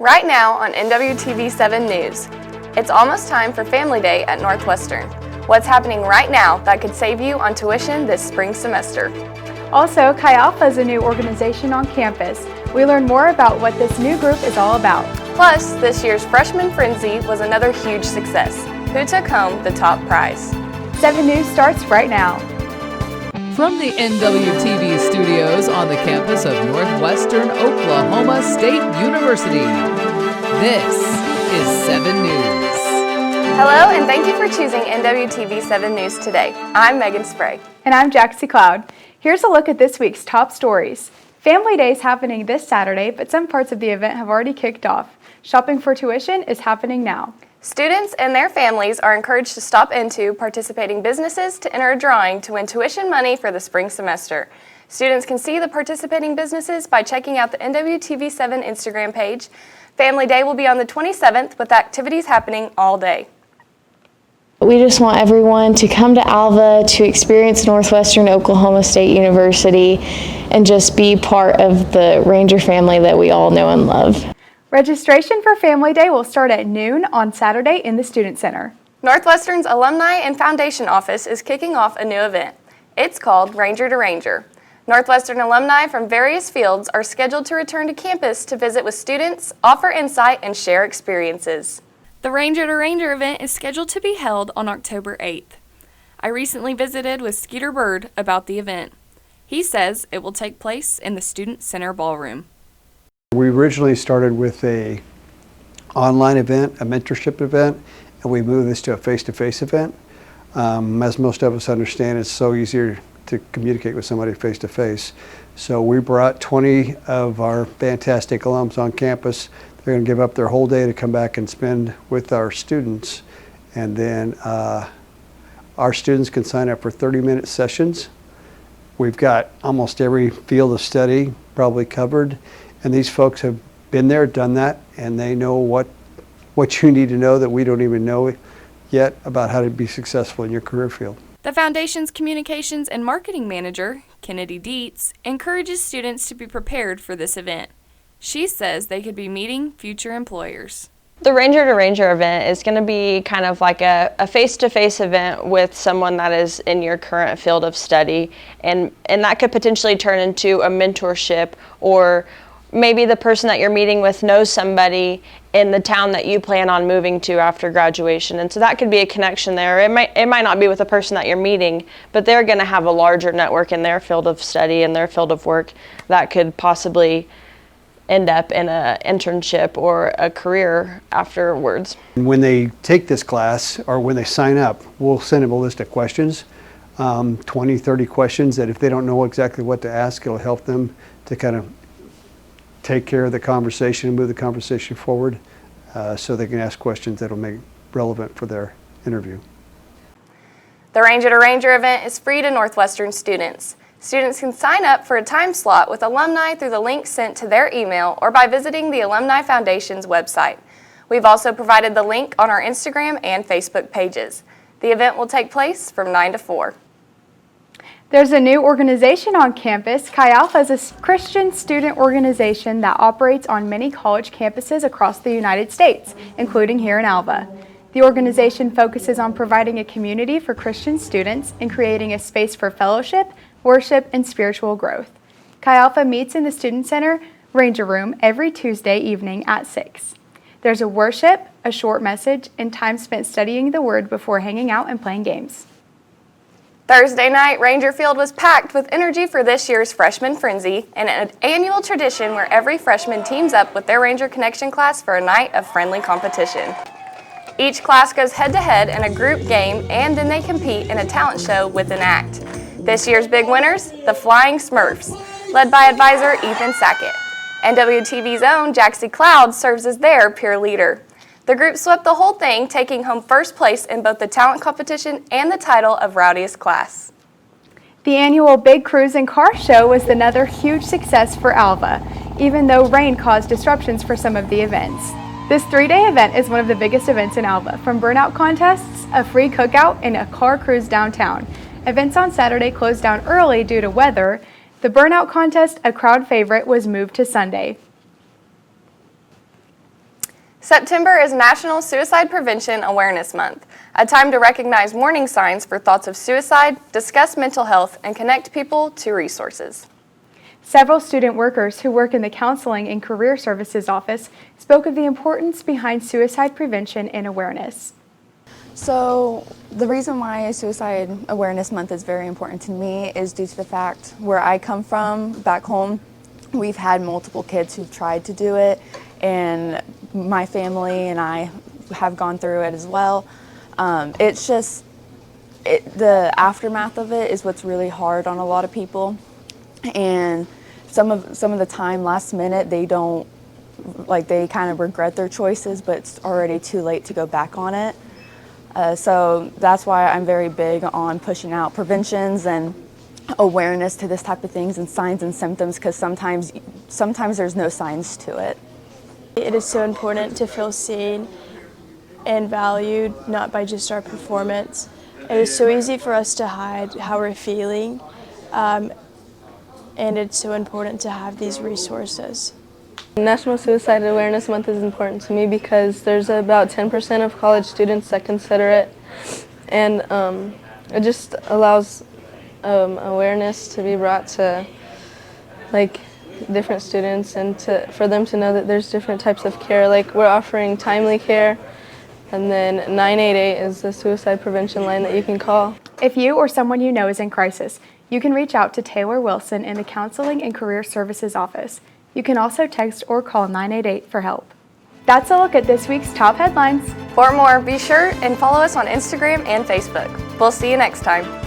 Right now on NWTV 7 News, it's almost time for Family Day at Northwestern. What's happening right now that could save you on tuition this spring semester? Also, Chi Alpha is a new organization on campus. We learn more about what this new group is all about. Plus, this year's Freshman Frenzy was another huge success. Who took home the top prize? 7 News starts right now. From the NWTV studios on the campus of Northwestern Oklahoma State University, this is 7 News. Hello, and thank you for choosing NWTV 7 News today. I'm Megan Spray. And I'm Jaxie Cloud. Here's a look at this week's top stories. Family Day is happening this Saturday, but some parts of the event have already kicked off. Shopping for tuition is happening now. Students and their families are encouraged to stop into participating businesses to enter a drawing to win tuition money for the spring semester. Students can see the participating businesses by checking out the NWTV7 Instagram page. Family Day will be on the 27th with activities happening all day. We just want everyone to come to Alva to experience Northwestern Oklahoma State University and just be part of the Ranger family that we all know and love. Registration for Family Day will start at noon on Saturday in the Student Center. Northwestern's Alumni and Foundation Office is kicking off a new event. It's called Ranger to Ranger. Northwestern alumni from various fields are scheduled to return to campus to visit with students, offer insight, and share experiences. The Ranger to Ranger event is scheduled to be held on October 8th. I recently visited with Skeeter Bird about the event. He says it will take place in the Student Center Ballroom. We originally started with an online event, a mentorship event, and we moved this to a face-to-face event. As most of us understand, it's so easier to communicate with somebody face-to-face. So we brought 20 of our fantastic alums on campus. They're going to give up their whole day to come back and spend with our students. And then our students can sign up for 30-minute sessions. We've got almost every field of study probably covered. And these folks have been there, done that, and they know what you need to know that we don't even know yet about how to be successful in your career field. The Foundation's Communications and Marketing Manager, Kennedy Dietz, encourages students to be prepared for this event. She says they could be meeting future employers. The Ranger to Ranger event is going to be kind of like a face-to-face event with someone that is in your current field of study, and that could potentially turn into a mentorship, or maybe the person that you're meeting with knows somebody in the town that you plan on moving to after graduation. And so that could be a connection there. It might not be with the person that you're meeting, but they're going to have a larger network in their field of study and their field of work that could possibly end up in an internship or a career afterwards. When they take this class, or when they sign up, we'll send them a list of questions, 20, 30 questions that if they don't know exactly what to ask, it'll help them to kind of take care of the conversation and move the conversation forward so they can ask questions that will make relevant for their interview. The Ranger to Ranger event is free to Northwestern students. Students can sign up for a time slot with alumni through the link sent to their email or by visiting the Alumni Foundation's website. We've also provided the link on our Instagram and Facebook pages. The event will take place from 9 to 4. There's a new organization on campus. Chi Alpha is a Christian student organization that operates on many college campuses across the United States, including here in Alva. The organization focuses on providing a community for Christian students and creating a space for fellowship, worship, and spiritual growth. Chi Alpha meets in the Student Center Ranger Room every Tuesday evening at 6. There's a worship, a short message, and time spent studying the Word before hanging out and playing games. Thursday night, Ranger Field was packed with energy for this year's Freshman Frenzy, an annual tradition where every freshman teams up with their Ranger Connection class for a night of friendly competition. Each class goes head-to-head in a group game, and then they compete in a talent show with an act. This year's big winners, the Flying Smurfs, led by advisor Ethan Sackett. NWTV's own Jaxie Cloud serves as their peer leader. The group swept the whole thing, taking home first place in both the talent competition and the title of Rowdiest Class. The annual Big Cruise and Car Show was another huge success for Alva, even though rain caused disruptions for some of the events. This 3-day event is one of the biggest events in Alva, from burnout contests, a free cookout, and a car cruise downtown. Events on Saturday closed down early due to weather. The burnout contest, a crowd favorite, was moved to Sunday. September is National Suicide Prevention Awareness Month, a time to recognize warning signs for thoughts of suicide, discuss mental health, and connect people to resources. Several student workers who work in the Counseling and Career Services office spoke of the importance behind suicide prevention and awareness. So the reason why Suicide Awareness Month is very important to me is due to the fact where I come from, back home, we've had multiple kids who've tried to do it, and my family and I have gone through it as well. It's just, the aftermath of it is what's really hard on a lot of people, and some of the time, last minute, they don't, they kind of regret their choices, but it's already too late to go back on it. So that's why I'm very big on pushing out preventions and awareness to this type of things and signs and symptoms, because sometimes there's no signs to it. It is so important to feel seen and valued, not by just our performance. It is so easy for us to hide how we're feeling, and it's so important to have these resources. National Suicide Awareness Month is important to me because there's about 10% of college students that consider it, and it just allows awareness to be brought to different students, and for them to know that there's different types of care. We're offering timely care, and then 988 is the suicide prevention line that you can call. If you or someone you know is in crisis, you can reach out to Taylor Wilson in the Counseling and Career Services office. You can also text or call 988 for help. That's a look at this week's top headlines. For more, be sure and follow us on Instagram and Facebook. We'll see you next time.